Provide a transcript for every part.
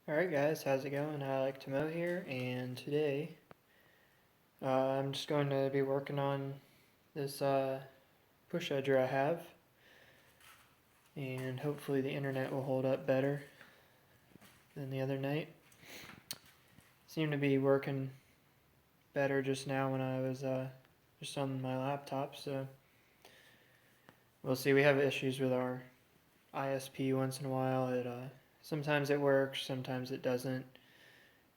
Alright guys, how's it going? I like to mow here, and today I'm just going to be working on this push edger I have, and hopefully the internet will hold up better than the other night. Seemed to be working better just now when I was just on my laptop, so we'll see. We have issues with our ISP once in a while. Sometimes it works, sometimes it doesn't.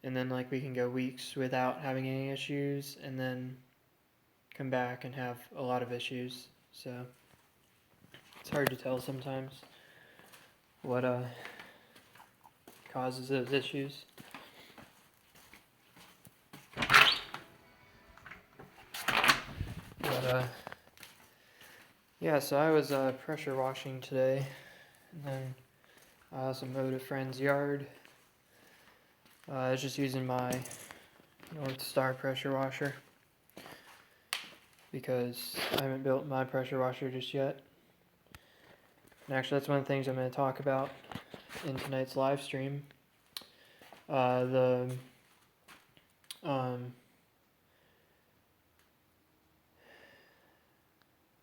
And then we can go weeks without having any issues and then come back and have a lot of issues. So it's hard to tell sometimes what causes those issues. But yeah, so I was pressure washing today, and then I also mowed a friend's yard. I was just using my North Star pressure washer because I haven't built my pressure washer just yet. And actually, that's one of the things I'm going to talk about in tonight's live stream. What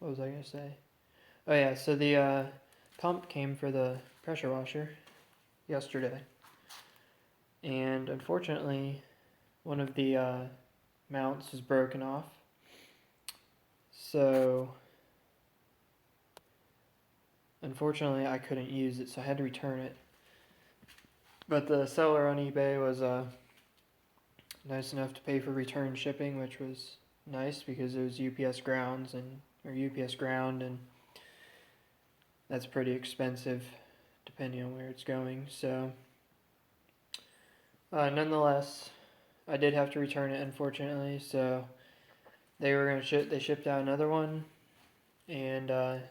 was I going to say? Oh yeah, so the pump came for the pressure washer yesterday. And unfortunately, one of the mounts was broken off. So unfortunately, I couldn't use it, so I had to return it. But the seller on eBay was nice enough to pay for return shipping, which was nice because it was UPS ground, and that's pretty expensive depending on where it's going. So nonetheless, I did have to return it, unfortunately. So they shipped out another one, and I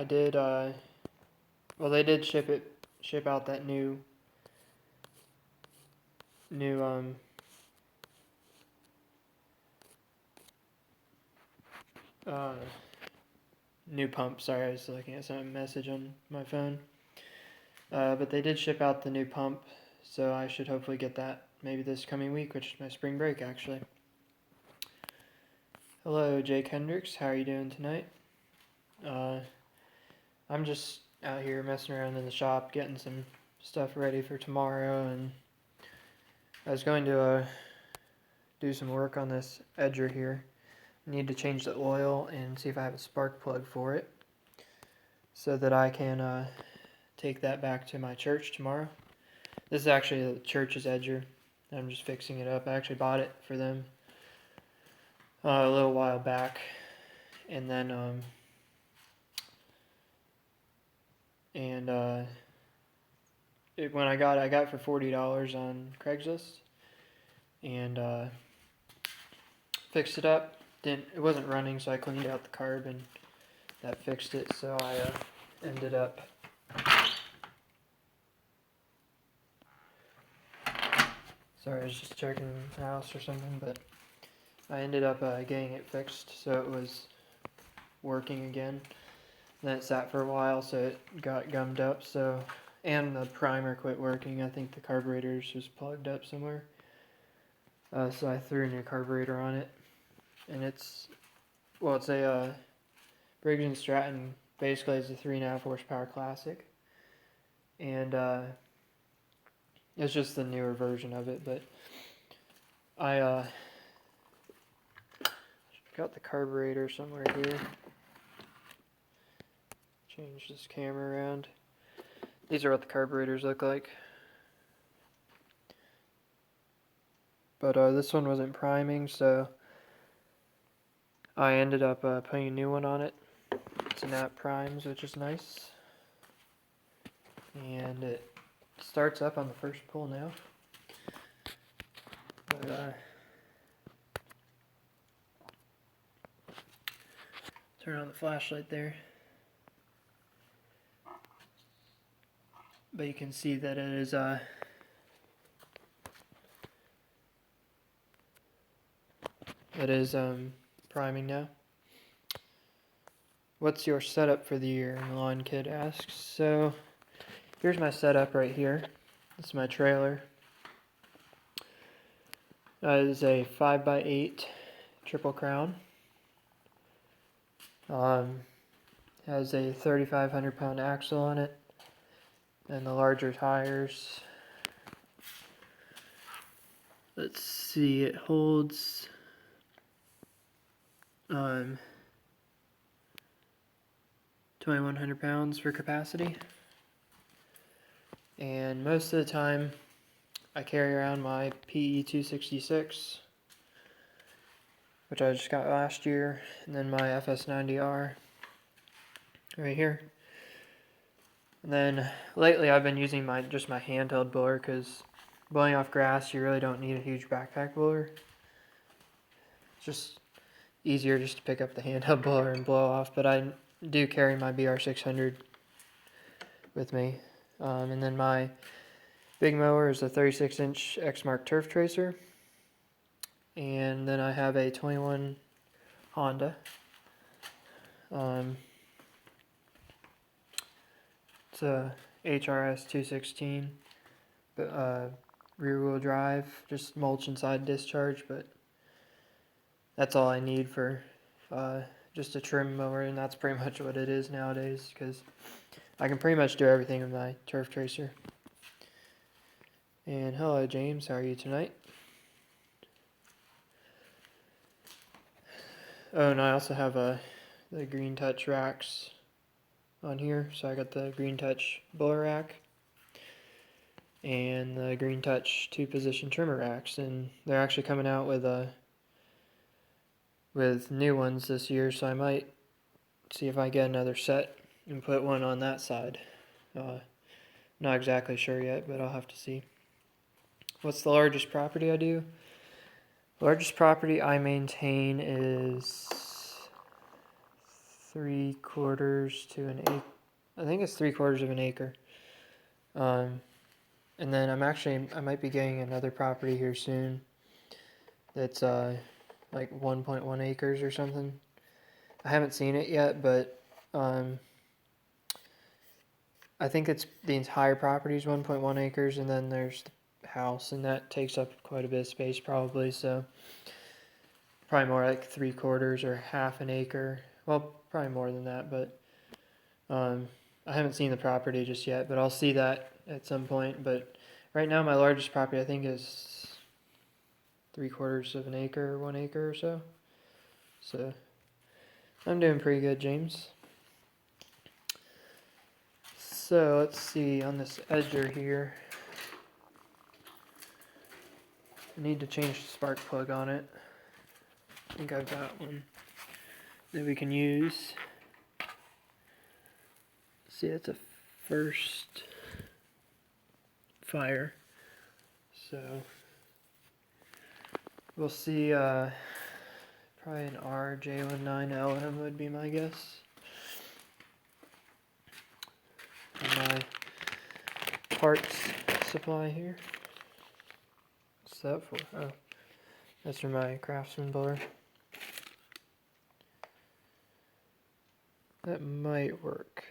did they did ship out that new uh, new pump. Sorry, I was looking at some message on my phone. But they did ship out the new pump, so I should hopefully get that maybe this coming week, which is my spring break actually. Hello, Jake Hendricks. How are you doing tonight? I'm just out here messing around in the shop, getting some stuff ready for tomorrow, and I was going to do some work on this edger here. I need to change the oil and see if I have a spark plug for it, so that I can take that back to my church tomorrow. This is actually the church's edger. I'm just fixing it up. I actually bought it for them a little while back, and then when I got it for $40 on Craigslist, and fixed it up. It wasn't running, so I cleaned out the carb and that fixed it. So I ended up sorry, I was just checking the house or something, but I ended up getting it fixed so it was working again. Then it sat for a while, so it got gummed up. And the primer quit working. I think the carburetor was plugged up somewhere. So I threw a new carburetor on it, and it's a Briggs & Stratton. Basically, it's a 3.5 horsepower classic, and it's just the newer version of it. But I got the carburetor somewhere here. Change this camera around. These are what the carburetors look like. But this one wasn't priming, so I ended up putting a new one on it. It's an app primes, which is nice. And it starts up on the first pull now. But, turn on the flashlight there. But you can see that it is priming now. What's your setup for the year? Lawn Kid asks. So, here's my setup right here. This is my trailer. It is a 5x8 Triple Crown. Has a 3,500 pound axle on it, and the larger tires. Let's see, it holds 2,100 pounds for capacity. And most of the time, I carry around my PE 266, which I just got last year, and then my FS90R right here. And then lately, I've been using just my handheld blower because blowing off grass, you really don't need a huge backpack blower. It's just easier just to pick up the handheld blower and blow off, but I do carry my BR600 with me. And then my big mower is a 36-inch Exmark Turf Tracer. And then I have a 21 Honda. It's a HRS 216, but rear wheel drive, just mulch and side discharge, but that's all I need for just a trim mower, and that's pretty much what it is nowadays, because I can pretty much do everything with my Turf Tracer. And hello James, how are you tonight? Oh, and I also have the Green Touch racks on here. So I got the Green Touch blower rack and the Green Touch 2-position trimmer racks, and they're actually coming out with new ones this year, so I might see if I get another set and put one on that side. Not exactly sure yet, but I'll have to see. What's the largest property I do? The largest property I maintain is 3/4 to an acre. I think it's 3/4 of an acre. And then I might be getting another property here soon that's like 1.1 acres or something. I haven't seen it yet, but I think it's the entire property is 1.1 acres, and then there's the house, and that takes up quite a bit of space probably, so probably more like 3/4 or half an acre. Well, probably more than that, but I haven't seen the property just yet, but I'll see that at some point. But right now, my largest property I think is 3/4 of an acre, or 1 acre or so. So I'm doing pretty good, James. So let's see, on this edger here, I need to change the spark plug on it. I think I've got one that we can use. See, it's a first fire, so we'll see. Probably an RJ19LM would be my guess. And my parts supply here. What's that for? Oh, that's for my Craftsman blower. That might work.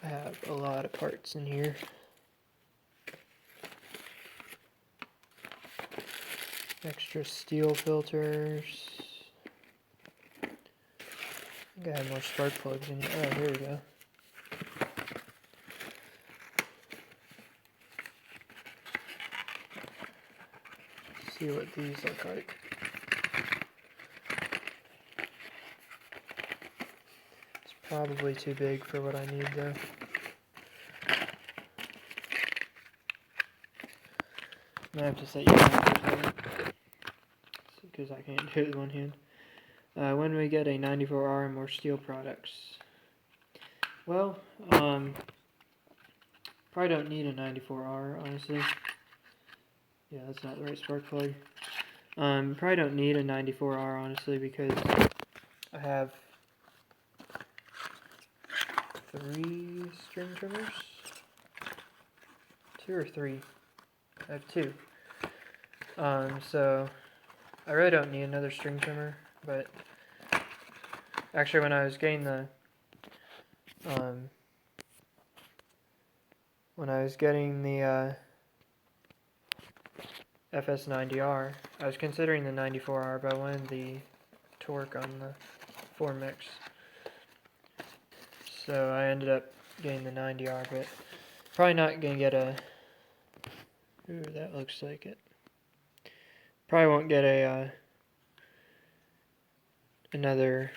I have a lot of parts in here. Extra steel filters. I think I have more spark plugs in here. Oh, here we go. Let's see what these look like. It's probably too big for what I need though. I might have to set you down for a second, because I can't do it with one hand. When we get a 94R and more steel products? Well, probably don't need a 94R, honestly. Yeah, that's not the right spark plug. Probably don't need a 94R, honestly, because I have 3 string trimmers. 2 or 3. I have 2. So I really don't need another string trimmer, but actually when I was getting the FS90R, I was considering the 94R, but I wanted the torque on the 4MX. So I ended up getting the 90R, but probably not going to get a... Ooh, that looks like it. Probably won't get a another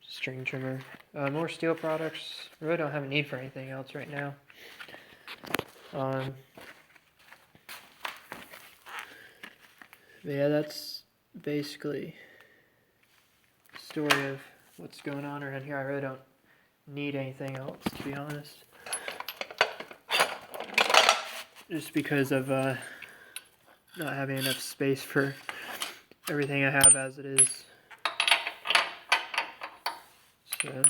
string trimmer. More steel products. Really don't have a need for anything else right now. But yeah, that's basically the story of what's going on around here. I really don't need anything else, to be honest. Just because of not having enough space for everything I have as it is. So,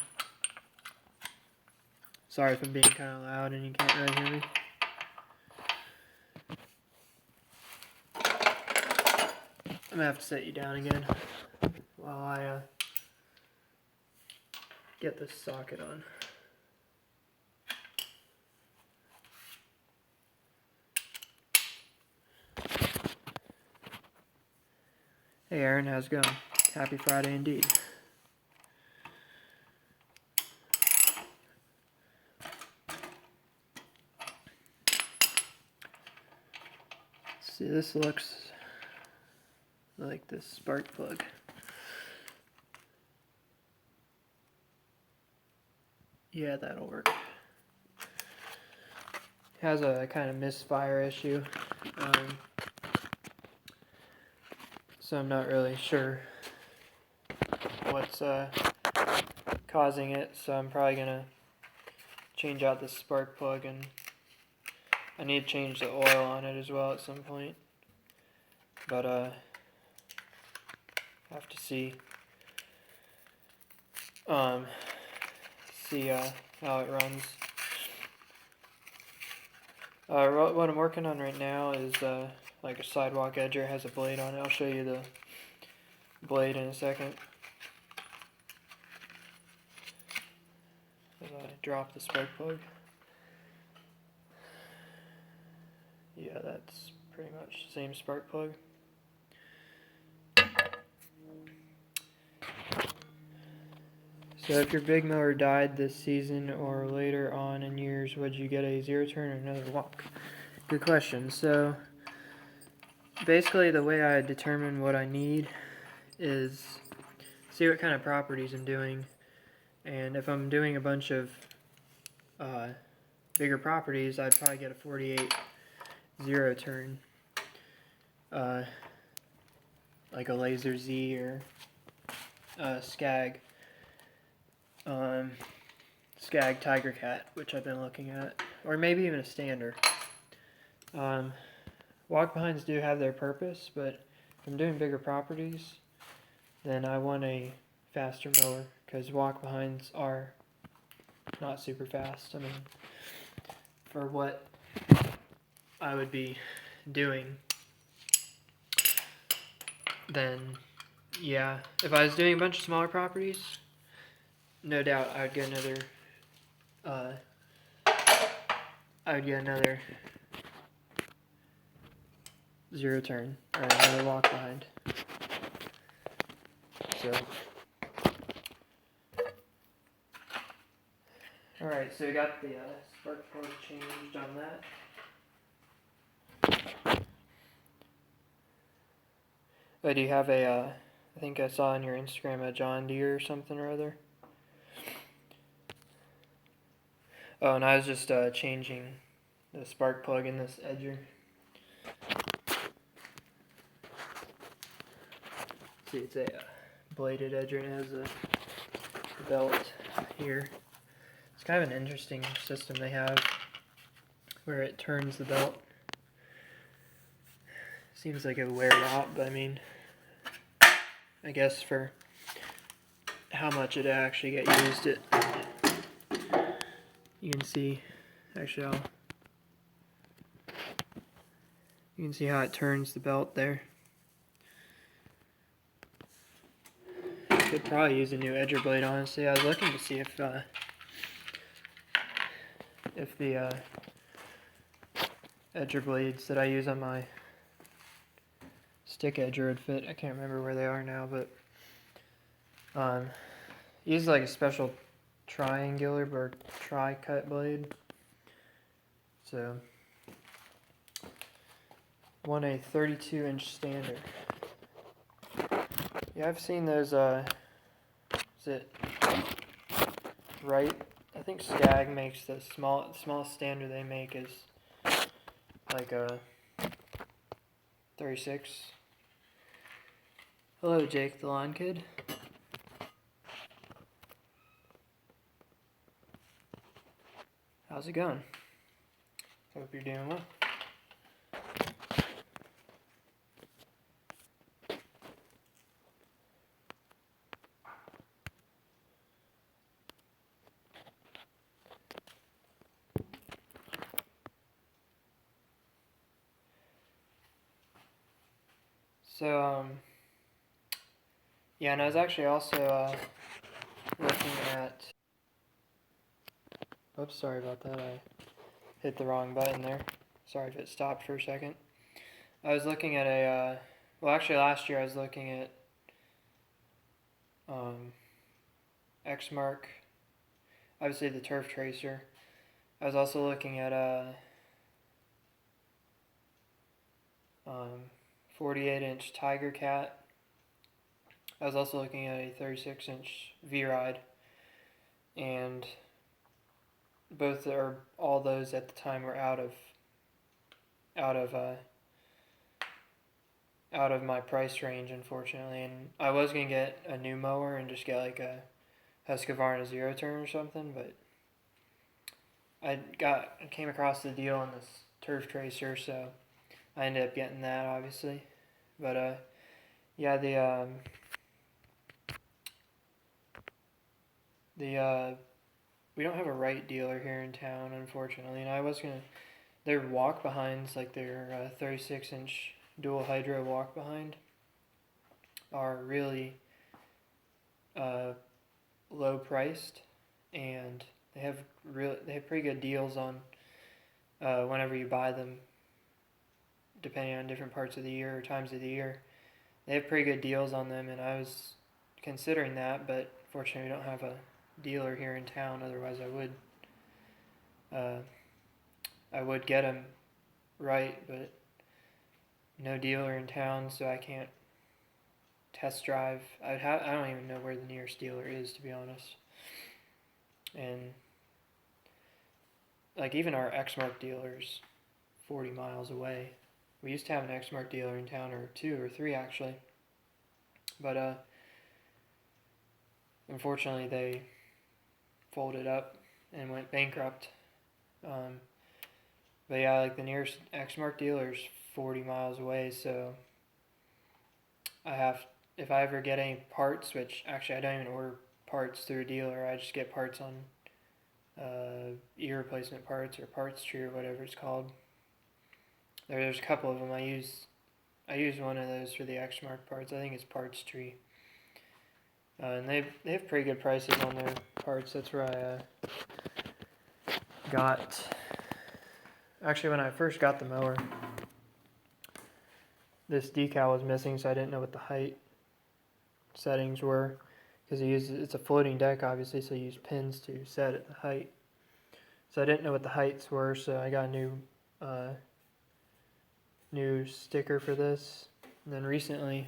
sorry if I'm being kind of loud and you can't really hear me. I'm gonna have to set you down again while I get this socket on. Hey Aaron, how's it going? Happy Friday indeed. See, this looks like this spark plug. Yeah, that'll work. Has a kind of misfire issue, so I'm not really sure what's causing it, so I'm probably gonna change out this spark plug, and I need to change the oil on it as well at some point, but have to see how it runs. What I'm working on right now is like a sidewalk edger, has a blade on it. I'll show you the blade in a second. As I drop the spark plug. Yeah, that's pretty much the same spark plug. So if your big mower died this season or later on in years, would you get a zero turn or another walk? Good question. So basically the way I determine what I need is see what kind of properties I'm doing, and if I'm doing a bunch of bigger properties, I'd probably get a 48 zero turn, like a Laser Z or Skag. Skag Tiger Cat, which I've been looking at, or maybe even a Stander. Walk behinds do have their purpose, but if I'm doing bigger properties, then I want a faster mower, because walk behinds are not super fast. I mean, for what I would be doing, then yeah, if I was doing a bunch of smaller properties, no doubt I would get another zero turn or another walk behind. So, alright, so we got the spark plug changed on that. Oh, do you have a, I think I saw on your Instagram a John Deere or something or other? Oh, and I was just changing the spark plug in this edger. See, it's a bladed edger and it has a belt here. It's kind of an interesting system they have where it turns the belt. Seems like it would wear it out, but I mean, I guess for how much it actually get used, you can see, actually You can see how it turns the belt there. Could probably use a new edger blade, honestly. I was looking to see if the edger blades that I use on my stick edger would fit. I can't remember where they are now, but use like a special triangular or tri-cut blade. So want a 32-inch standard. Yeah, I've seen those. Is it right? I think Skag makes the smallest standard they make is like a 36. Hello, Jake the Lawn Kid. How's it going? Hope you're doing well. So, yeah, and I was actually also looking at. Oops, sorry about that. I hit the wrong button there. Sorry if it stopped for a second. I was looking at a. Well, actually, last year I was looking at Exmark. Obviously, the Turf Tracer. I was also looking at 48-inch Tiger Cat. I was also looking at a 36-inch V-Ride, and all those at the time were out of my price range, unfortunately. And I was gonna get a new mower and just get like a Husqvarna Zero Turn or something, but I came across the deal on this Turf Tracer, so I ended up getting that, obviously. But yeah, we don't have a Wright dealer here in town, unfortunately. And their walk behinds, like their 36-inch dual hydro walk behind, are really low priced, and they have pretty good deals on whenever you buy them, depending on different parts of the year or times of the year. They have pretty good deals on them, and I was considering that, but fortunately we don't have a dealer here in town. Otherwise I would get them right, but no dealer in town, so I can't test drive. I don't even know where the nearest dealer is, to be honest. And like even our Exmark dealer's 40 miles away. We used to have an Exmark dealer in town, or 2 or 3 actually, but unfortunately they folded up and went bankrupt. But yeah, like the nearest Exmark dealer's 40 miles away, so if I ever get any parts, which actually I don't even order parts through a dealer, I just get parts on e-replacement parts or Parts Tree or whatever it's called. There's a couple of them. I use one of those for the Exmark parts. I think it's Parts Tree. And they have pretty good prices on their parts. That's where I got. Actually, when I first got the mower, this decal was missing, so I didn't know what the height settings were, because it's a floating deck, obviously, so you use pins to set at the height. So I didn't know what the heights were, so I got a new sticker for this. And then recently,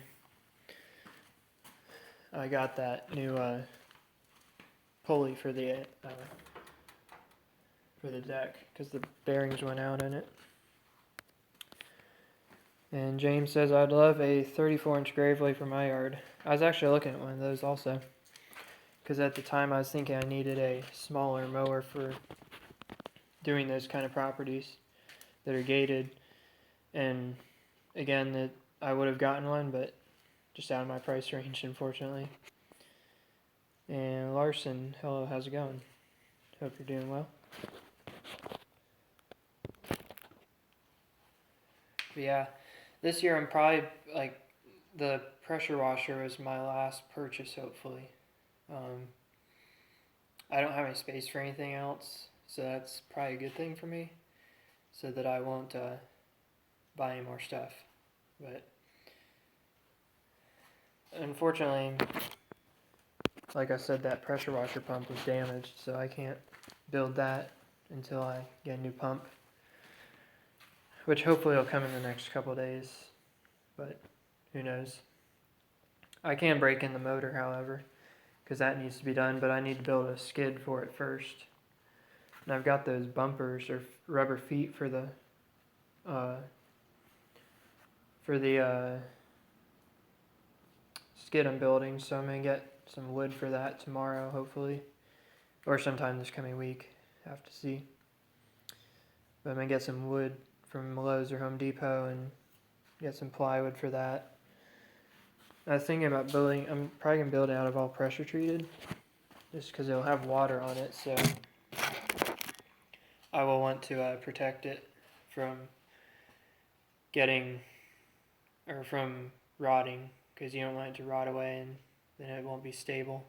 I got that new pulley for the deck, because the bearings went out in it. And James says, I'd love a 34-inch Gravely for my yard. I was actually looking at one of those also, because at the time I was thinking I needed a smaller mower for doing those kind of properties that are gated. And again, that I would have gotten one, but just out of my price range, unfortunately. And Larson, hello, how's it going? Hope you're doing well. But yeah, this year I'm probably like the pressure washer was my last purchase. Hopefully, um, I don't have any space for anything else, so that's probably a good thing for me, so that I won't buy any more stuff. But unfortunately, like I said, that pressure washer pump was damaged, so I can't build that until I get a new pump, which hopefully will come in the next couple of days, but who knows. I can break in the motor, however, because that needs to be done, but I need to build a skid for it first. And I've got those bumpers or rubber feet for the uh, skid I'm building, so I'm gonna get some wood for that tomorrow, hopefully, or sometime this coming week. Have to see. But I'm gonna get some wood from Lowe's or Home Depot and get some plywood for that. I was thinking about building. I'm probably gonna build it out of all pressure treated, just because it'll have water on it, so I will want to protect it from getting or from rotting, because you don't want it to rot away and then it won't be stable.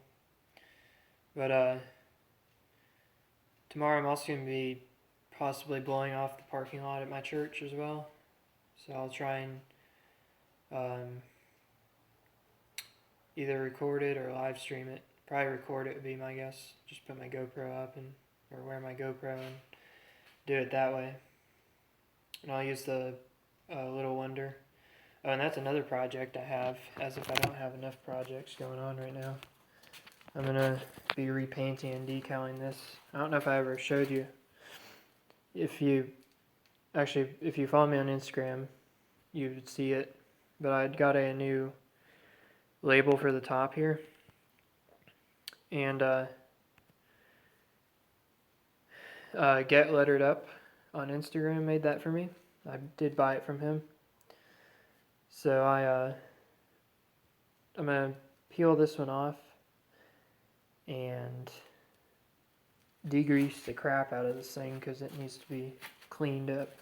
But tomorrow I'm also going to be possibly blowing off the parking lot at my church as well. So I'll try and either record it or live stream it. Probably record it would be my guess. Just put my GoPro up and or wear my GoPro and do it that way. And I'll use the Little Wonder. Oh, and that's another project I have, as if I don't have enough projects going on right now. I'm going to be repainting and decaling this. I don't know if I ever showed you. If you follow me on Instagram, you would see it. But I'd got a new label for the top here. And Get Lettered Up on Instagram made that for me. I did buy it from him. So I'm going to peel this one off and degrease the crap out of this thing because it needs to be cleaned up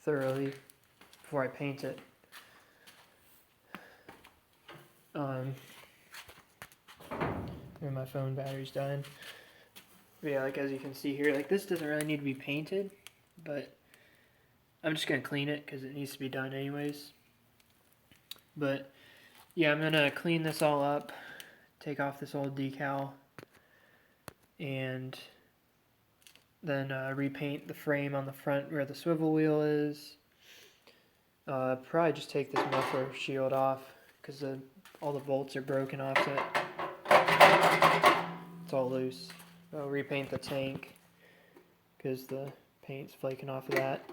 thoroughly before I paint it. And my phone battery's dying. But yeah, like as you can see here, like this doesn't really need to be painted, but I'm just going to clean it because it needs to be done anyways. But yeah, I'm going to clean this all up, take off this old decal, and then repaint the frame on the front where the swivel wheel is. Probably just take this muffler shield off because all the bolts are broken off it. It's all loose. I'll repaint the tank because the paint's flaking off of that.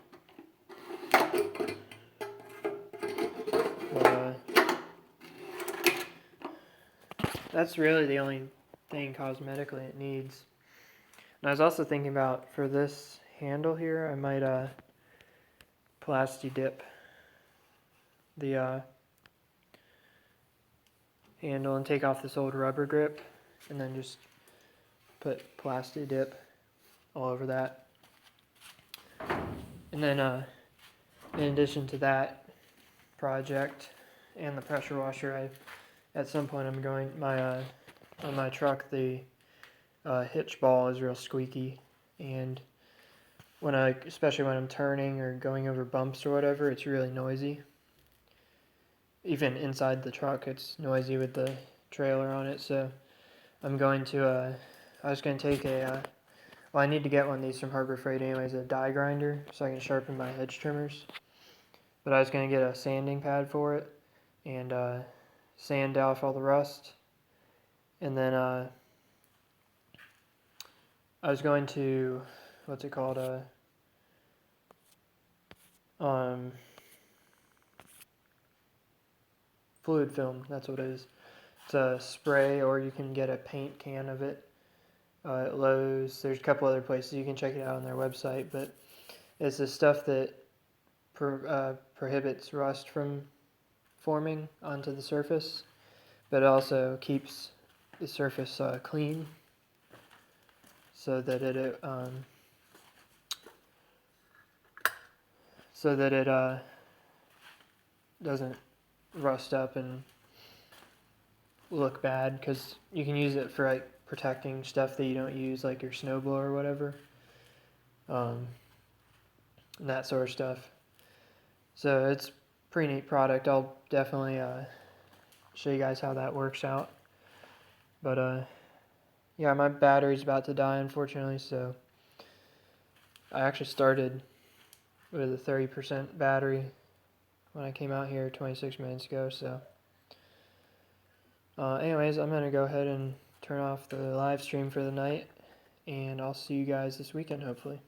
That's really the only thing cosmetically it needs. And I was also thinking about, for this handle here, I might plasti dip the handle and take off this old rubber grip and then just put plasti dip all over that. And then in addition to that project and the pressure washer, at some point I'm going, on my truck the hitch ball is real squeaky, and especially when I'm turning or going over bumps or whatever, it's really noisy. Even inside the truck it's noisy with the trailer on it, so I'm going to, I was going to take I need to get one of these from Harbor Freight anyways, a die grinder, so I can sharpen my hedge trimmers. But I was going to get a sanding pad for it, and sand off all the rust. And then I was going to, what's it called, fluid film, that's what it is. It's a spray, or you can get a paint can of it at Lowe's. There's a couple other places you can check it out on their website, but it's the stuff that prohibits rust from forming onto the surface, but it also keeps the surface clean, so that it doesn't rust up and look bad, because you can use it for like protecting stuff that you don't use, like your snowblower or whatever, and that sort of stuff. So it's pretty neat product. I'll definitely show you guys how that works out. But yeah, my battery's about to die, unfortunately, so I actually started with a 30% battery when I came out here 26 minutes ago. So anyways, I'm going to go ahead and turn off the live stream for the night, and I'll see you guys this weekend, hopefully.